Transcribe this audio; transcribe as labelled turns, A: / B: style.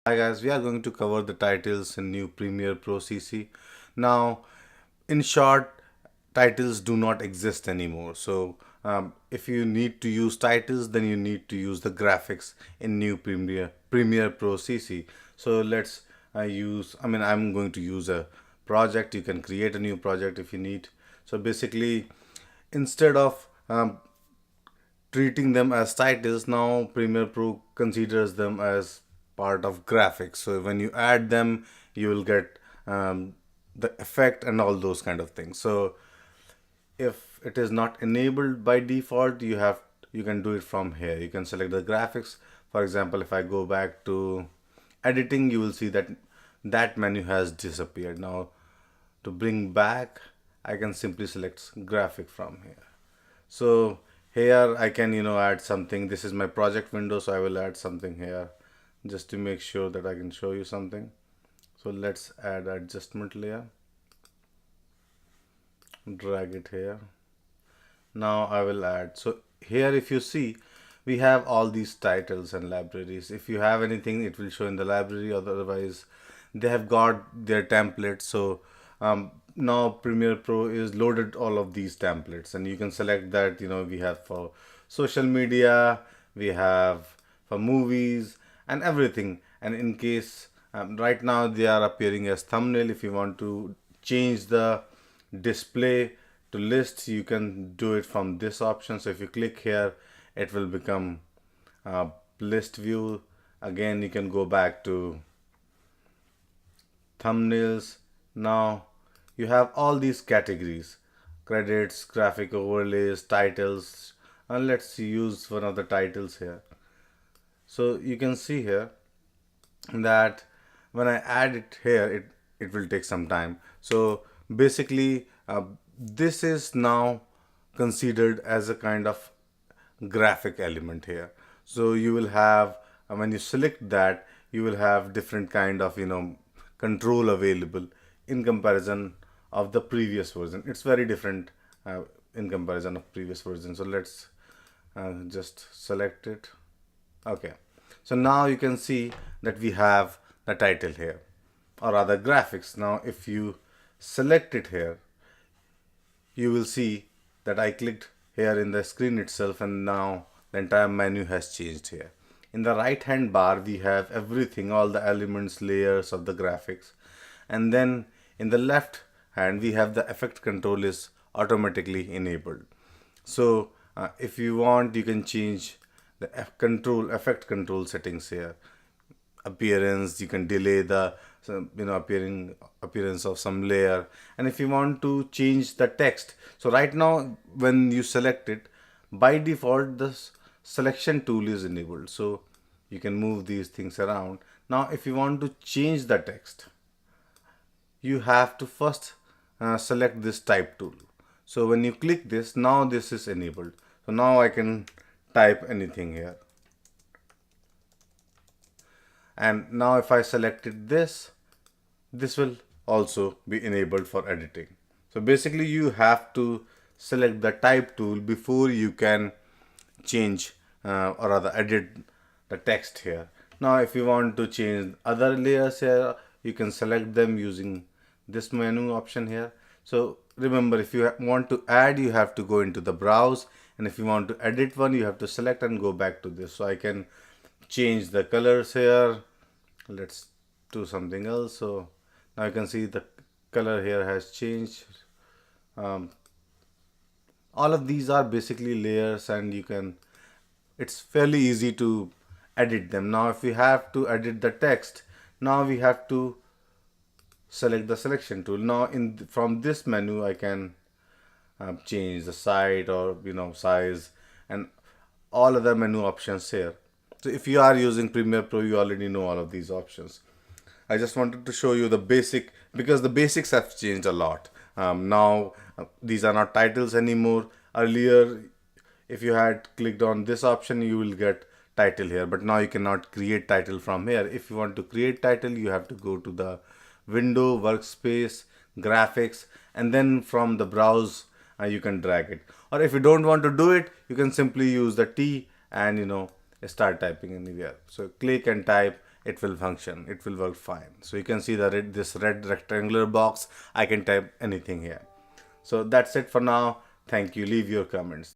A: Hi guys, we are going to cover the titles in new Premiere Pro CC. Now, in short, titles do not exist anymore. So, if you need to use titles, then you need to use the graphics in new Premiere Pro CC. So let's I'm going to use a project. You can create a new project if you need. So basically, instead of treating them as titles, now Premiere Pro considers them as part of graphics. So when you add them, you will get the effect and all those kind of things. So if it is not enabled by default, you can do it from here. You can select the graphics. For example, if I go back to editing, you will see that that menu has disappeared. Now to bring back, I can simply select graphic from here. So here I can add something. This is my project window, so I will add something here just to make sure that I can show you something. So let's add adjustment layer, drag it here. Now I will add. So here if you see, we have all these titles and libraries. If you have anything, it will show in the library. Otherwise, they have got their templates. So now Premiere Pro is loaded all of these templates, and you can select that. We have for social media, we have for movies and everything. And in case right now they are appearing as thumbnail, if you want to change the display to list, you can do it from this option. So if you click here, it will become list view. Again, you can go back to thumbnails. Now you have all these categories: credits, graphic overlays, titles, and let's use one of the titles here. So you can see here that when I add it here, it will take some time. So basically, this is now considered as a kind of graphic element here. So you will have when you select that, you will have different kind of control available in comparison of the previous version. It's very different in comparison of previous version. So let's just select it. Okay, so now you can see that we have the title here, or rather graphics. Now if you select it here, you will see that I clicked here in the screen itself, and now the entire menu has changed here. In the right hand bar, we have everything, all the elements, layers of the graphics. And then in the left hand, we have the effect control is automatically enabled. So if you want, you can change the effect control settings here. Appearance, you can delay the appearance of some layer. And if you want to change the text, so right now when you select it, by default the selection tool is enabled, so you can move these things around. Now if you want to change the text, you have to first select this type tool. So when you click this, now this is enabled. So now I can type anything here. And now if I selected this will also be enabled for editing. So basically you have to select the type tool before you can change or rather edit the text here. Now if you want to change other layers here, you can select them using this menu option here. So remember, if you want to add, you have to go into the browse, and if you want to edit one, you have to select and go back to this. So I can change the colors here. Let's do something else. So now you can see the color here has changed. All of these are basically layers, and it's fairly easy to edit them. Now if we have to edit the text, now we have to select the selection tool. Now from this menu I can change the size or size and all other menu options here. So if you are using Premiere Pro, you already know all of these options. I just wanted to show you the basic, because the basics have changed a lot. Now these are not titles anymore. Earlier, if you had clicked on this option, you will get title here, but now you cannot create title from here. If you want to create title, you have to go to the window, workspace, graphics, and then from the browse you can drag it. Or if you don't want to do it, you can simply use the T and start typing anywhere. So click and type, it will function, it will work fine. So you can see that this red rectangular box, I can type anything here. So that's it for now. Thank you. Leave your comments.